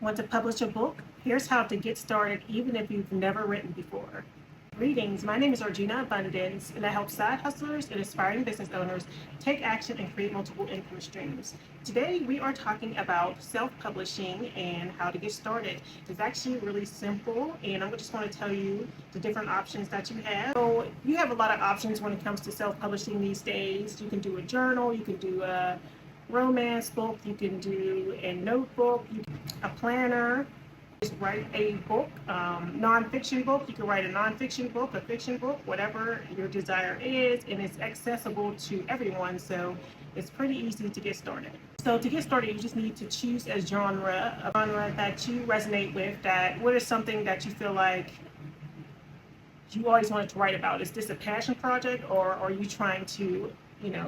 Want to publish a book? Here's how to get started even if you've never written before. Greetings, my name is Argena Abundance, and I help side hustlers and aspiring business owners take action and create multiple income streams. Today, we are talking about self-publishing and how to get started. It's actually really simple, and I just want to tell you the different options that you have. So you have a lot of options when it comes to self-publishing these days. You can do a journal, you can do a romance book, you can do a notebook, a planner. Just write a book, nonfiction book. You can write a nonfiction book, a fiction book, whatever your desire is, and it's accessible to everyone, so it's pretty easy to get started. So to get started, you just need to choose a genre that you resonate with. What is something that you feel like you always wanted to write about? Is this a passion project, or are you trying to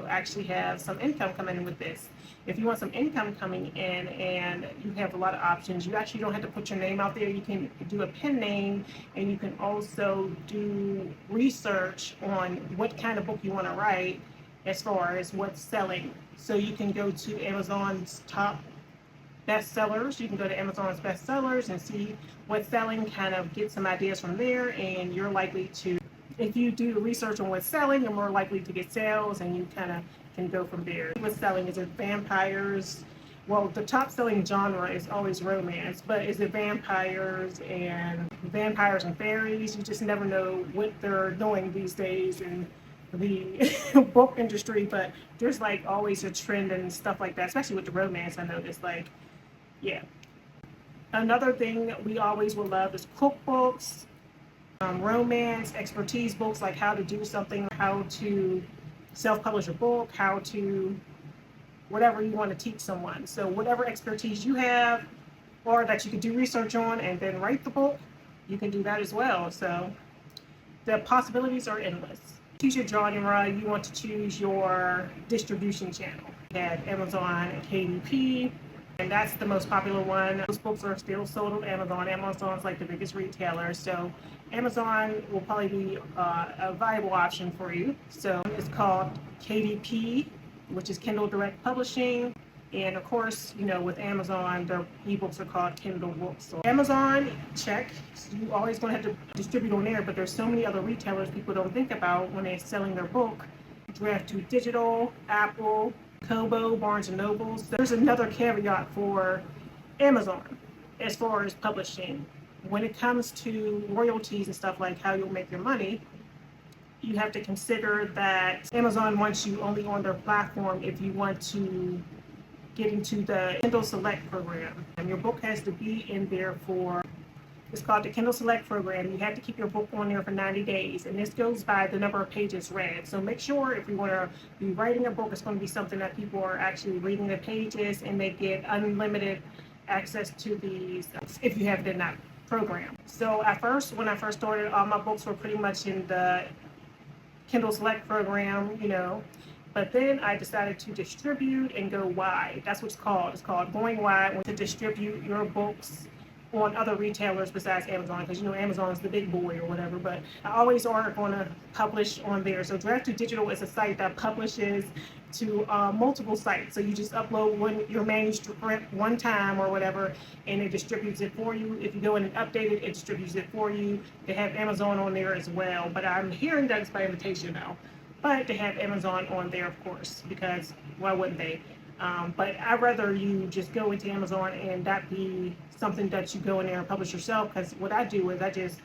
actually have some income coming in with this? If you want some income coming in and you have a lot of options, you actually don't have to put your name out there. You can do a pen name, and you can also do research on what kind of book you want to write as far as what's selling. So you can go to Amazon's top bestsellers. You can go to Amazon's bestsellers and see what's selling, kind of get some ideas from there, and you're likely to, if you do research on what's selling, you're more likely to get sales, and you kind of can go from there. What's selling? Is it vampires? Well, the top selling genre is always romance, but is it vampires and fairies? You just never know what they're doing these days in the book industry, but there's like always a trend and stuff like that, especially with the romance. I noticed, like, yeah. Another thing we always will love is cookbooks, romance, expertise books, like how to do something, how to self-publish a book, how to whatever you want to teach someone. So whatever expertise you have or that you can do research on and then write the book, you can do that as well. So the possibilities are endless. Choose your genre. You want to choose your distribution channel. You have Amazon and KDP, and that's the most popular one. Those books are still sold on Amazon. Amazon's like the biggest retailer, so Amazon will probably be a viable option for you. So it's called KDP, which is Kindle Direct Publishing. And of course, with Amazon, their ebooks are called Kindle books. So Amazon, check. You always going to have to distribute on there, but there's so many other retailers people don't think about when they're selling their book. Draft to Digital, Apple, Kobo, Barnes and Noble. So there's another caveat for Amazon as far as publishing. When it comes to royalties and stuff, like how you'll make your money, you have to consider that Amazon wants you only on their platform if you want to get into the Kindle Select program. And your book has to be in there it's called the Kindle Select program. You have to keep your book on there for 90 days, and this goes by the number of pages read. So make sure if you want to be writing a book, it's going to be something that people are actually reading the pages, and they get unlimited access to these if you have it in that program. So when I first started, all my books were pretty much in the Kindle Select program, but then I decided to distribute and go wide. That's what it's called. It's called going wide, to distribute your books on other retailers besides Amazon, because Amazon is the big boy or whatever, but I always are going to publish on there. So Draft to Digital is a site that publishes to multiple sites. So you just upload your manuscript one time or whatever, and it distributes it for you. If you go in and update it, it distributes it for you. They have Amazon on there as well, but I'm hearing that it's by invitation now. But they have Amazon on there, of course, because why wouldn't they? But I'd rather you just go into Amazon and that be something that you go in there and publish yourself, because what I do is I just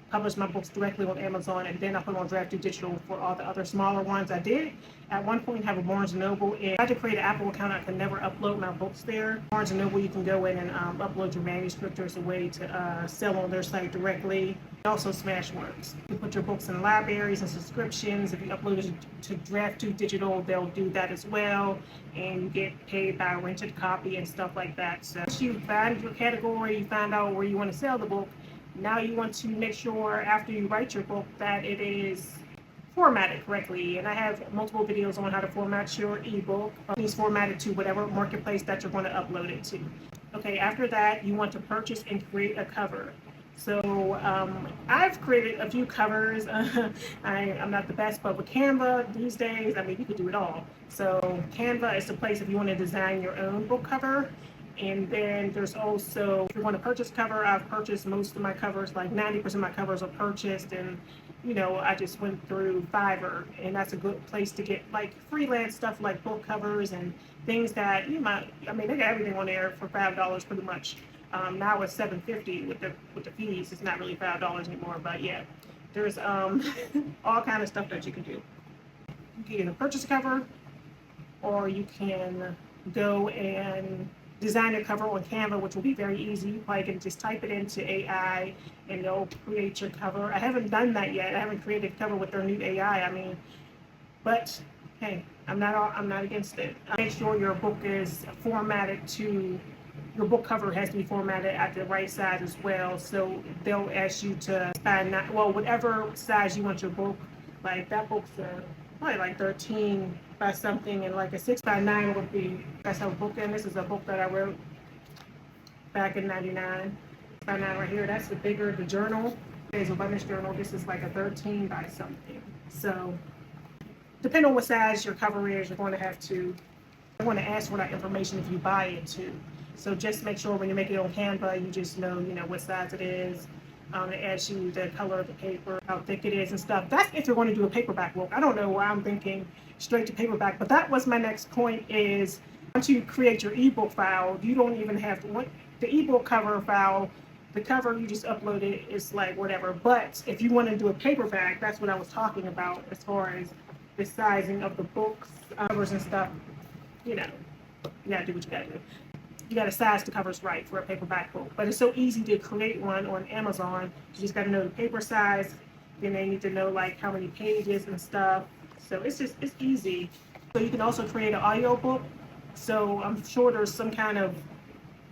publish my books directly on Amazon, and then I put them on Draft to Digital for all the other smaller ones. I did at one point have a Barnes & Noble, and I had to create an Apple account. I could never upload my books there. Barnes & Noble, you can go in and upload your manuscript. There's a way to sell on their site directly. Also Smashworks. You put your books in libraries and subscriptions. If you upload it to Draft to Digital, they'll do that as well, and you get paid by a rented copy and stuff like that. So once you find your category, you find out where you want to sell the book. Now you want to make sure after you write your book that it is formatted correctly, and I have multiple videos on how to format your ebook. It's formatted to whatever marketplace that you're going to upload it to. Okay, after that, you want to purchase and create a cover. So I've created a few covers. I'm not the best, but with Canva these days, you could do it all. So Canva is the place if you want to design your own book cover. And then there's also, if you want to purchase cover, I've purchased most of my covers, like 90% of my covers are purchased. And, I just went through Fiverr, and that's a good place to get like freelance stuff like book covers and things that you might, they got everything on there for $5 pretty much. Now it's $7.50 with the fees. It's not really $5 anymore, but yeah, there's all kind of stuff that you can do. You can either purchase a cover, or you can go and design a cover on Canva, which will be very easy. You probably can just type it into AI and they'll create your cover. I haven't done that yet. I haven't created a cover with their new AI. But hey, I'm not against it. Make sure your book is formatted to, your book cover has to be formatted at the right size as well. So they'll ask you to find whatever size you want your book. Like that book's probably like 13 by something, and like a 6 by 9 would be, that's a book. And this is a book that I wrote back in '99. 6 by 9 right here. That's the bigger, the journal. There's a abundance journal. This is like a 13 by something. So depending on what size your cover is, you're going to ask for that information if you buy it too. So just make sure when you make it on Canva, you just know, what size it is. It asks you the color of the paper, how thick it is and stuff. That's if you're going to do a paperback book. I don't know why I'm thinking straight to paperback, but that was my next point is once you create your ebook file, you don't even have to, the ebook cover file, the cover, you just upload it, it's like whatever. But if you want to do a paperback, that's what I was talking about as far as the sizing of the books, covers and stuff. You gotta do what you gotta do. You gotta size the covers right for a paperback book. But it's so easy to create one on Amazon. You just gotta know the paper size. Then they need to know like how many pages and stuff. So it's easy. So you can also create an audio book. So I'm sure there's some kind of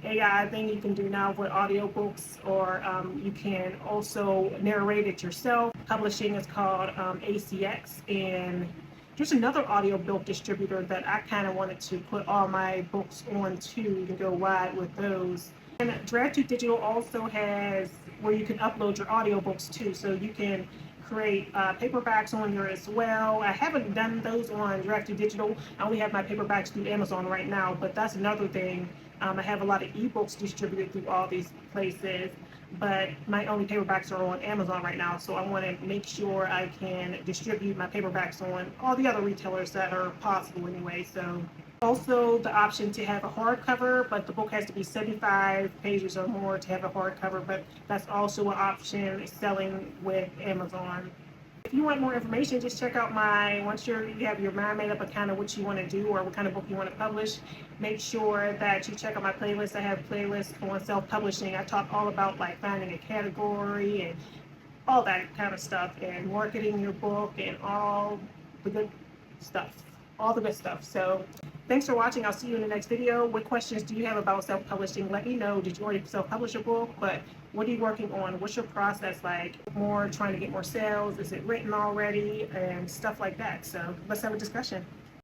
AI thing you can do now with audiobooks, or you can also narrate it yourself. Publishing is called ACX, and there's another audiobook distributor that I kind of wanted to put all my books on too. You can go wide with those. And Draft to Digital also has where you can upload your audiobooks too, so you can create paperbacks on there as well. I haven't done those on Draft to Digital. I only have my paperbacks through Amazon right now, but that's another thing. I have a lot of ebooks distributed through all these places, but my only paperbacks are on Amazon right now, so I want to make sure I can distribute my paperbacks on all the other retailers that are possible anyway. So also the option to have a hardcover, but the book has to be 75 pages or more to have a hardcover, but that's also an option selling with Amazon. If you want more information, just check out once you have your mind made up of kind of what you want to do or what kind of book you want to publish, make sure that you check out my playlist. I have playlists on self-publishing. I talk all about like finding a category and all that kind of stuff, and marketing your book and all the good stuff. So thanks for watching. I'll see you in the next video. What questions do you have about self-publishing? Let me know. Did you already self-publish a book? But what are you working on? What's your process like? Trying to get more sales? Is it written already? And stuff like that. So let's have a discussion.